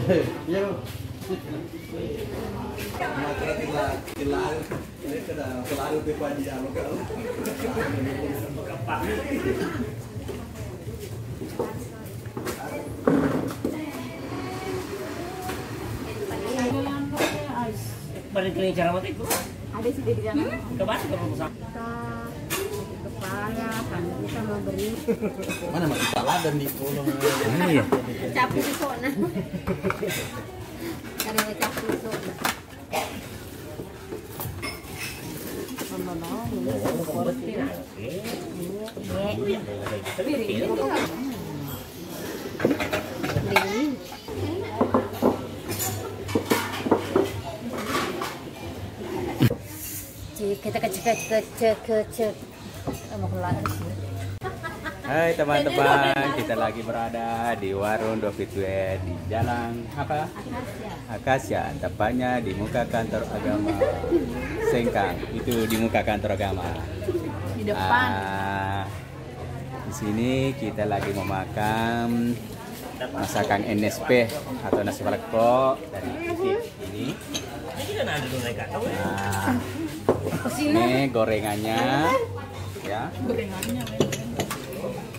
Iya. Matra tilar ini kada selalu depan dia lokal. Balik ke cara mati itu. Ada sih di dalam. Kebalik ke rumah. Kepala, kami sama beri. Mana mah kepala dan di kolong. Iya. Capu di sana. Karena capu di sana. Hai teman-teman, kita lagi berada di warung Dovitue di Jalan apa? Akasia, tepatnya di muka kantor agama Sengkang. Itu di muka kantor agama. Di depan. Di sini kita lagi memakan masakan NSP atau nasi paleko dari titik ini. Ini gorengannya, ya.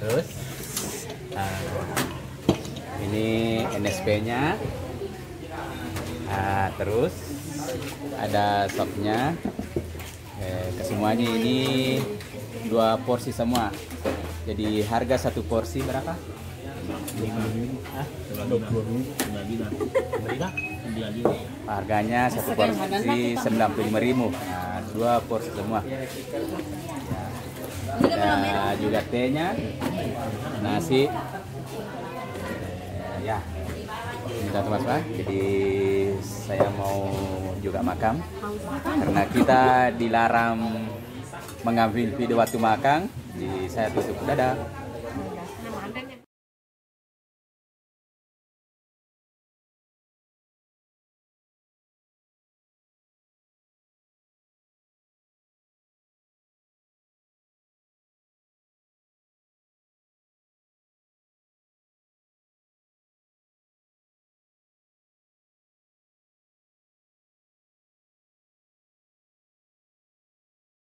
Terus, ini NSP-nya. Terus ada sopnya. Kesemuanya ini 2 porsi semua. Jadi harga 1 porsi berapa? 20.000. Harganya 1 porsi 95.000. Nah, 2 porsi semua. Ada juga tehnya, nasi. Ya, ini teman-teman. Jadi saya mau juga makan karena kita dilarang mengambil video waktu makan. Jadi saya tutup. Dadah.